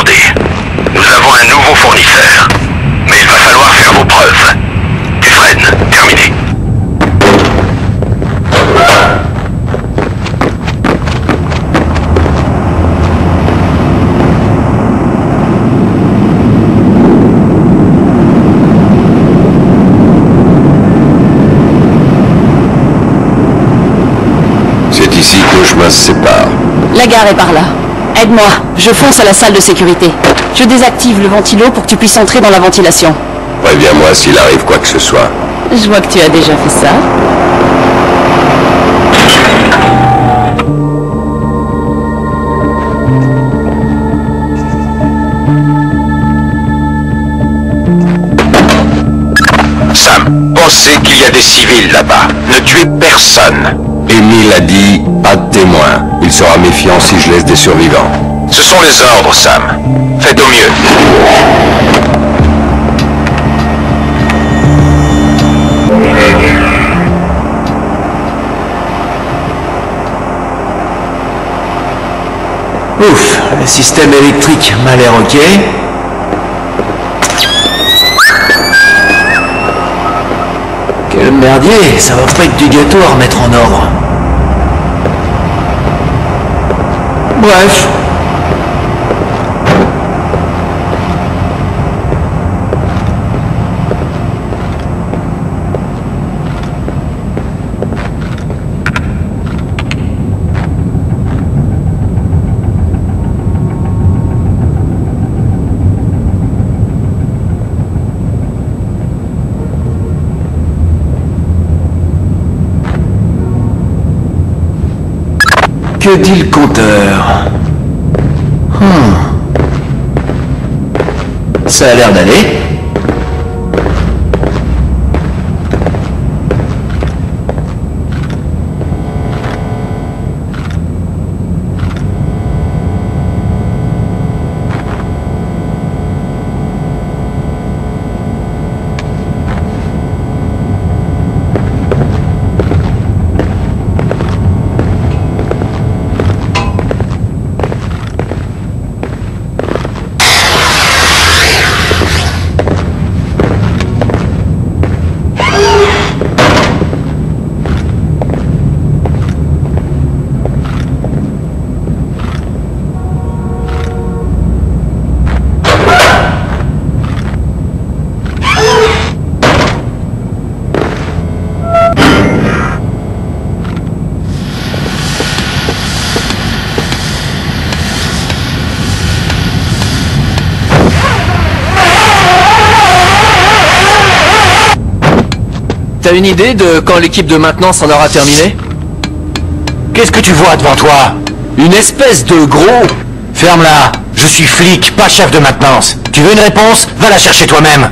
commandé. Nous avons un nouveau fournisseur. Mais il va falloir faire vos preuves. Tu freines. Terminé. C'est ici que nos chemins se séparent. La gare est par là. Aide-moi, je fonce à la salle de sécurité. Je désactive le ventilo pour que tu puisses entrer dans la ventilation. Préviens-moi s'il arrive quoi que ce soit. Je vois que tu as déjà fait ça. Sam, pensez qu'il y a des civils là-bas. Ne tuez personne. Émile a dit pas de témoins. Il sera méfiant si je laisse des survivants. Ce sont les ordres, Sam. Faites au mieux. Ouf, le système électrique m'a l'air ok. Quel merdier, ça va pas être du gâteau à remettre en ordre. Bref. Que dit le compteur? Ça a l'air d'aller. T'as une idée de quand l'équipe de maintenance en aura terminé? Qu'est-ce que tu vois devant toi? Une espèce de gros... Ferme-la. Je suis flic, pas chef de maintenance. Tu veux une réponse? Va la chercher toi-même.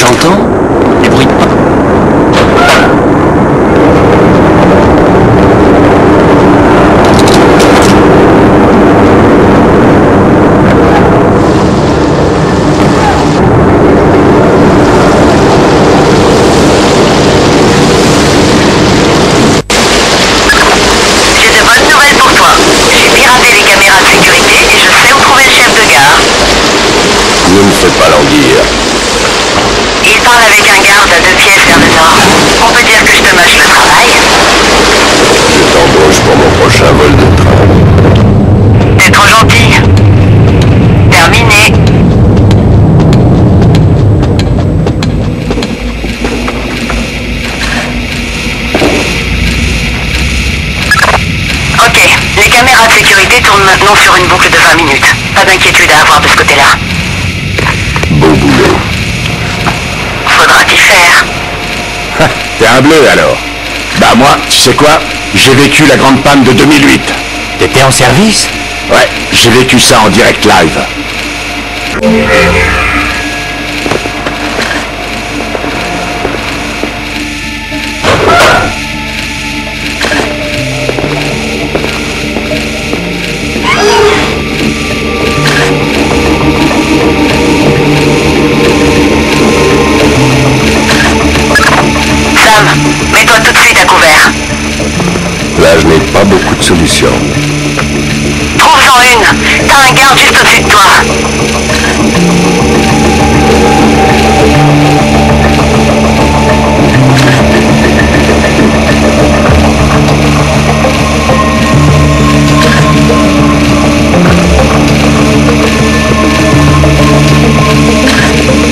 J'entends des bruits de pas. Ne me fais pas languir. Il parle avec un garde à 2 pièces vers le nord. On peut dire que je te mâche le travail. Je t'embauche pour mon prochain vol de train. T'es trop gentil. Terminé. Ok, les caméras de sécurité tournent maintenant sur une boucle de 20 minutes. Pas d'inquiétude à avoir de ce côté-là. Beau boulot. Faudra t'y faire. T'es un bleu alors? Bah moi, tu sais quoi? J'ai vécu la grande panne de 2008. T'étais en service? Ouais, j'ai vécu ça en direct live. Sam, mets-toi tout de suite à couvert. Là, je n'ai pas beaucoup de solutions. Trouve-en une. T'as un garde juste au-dessus de toi.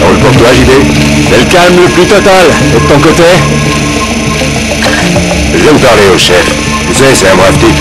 Roule pour toi, JD. C'est le calme le plus total. Et de ton côté? Je viens de parler au chef. Tu sais, c'est un brave type.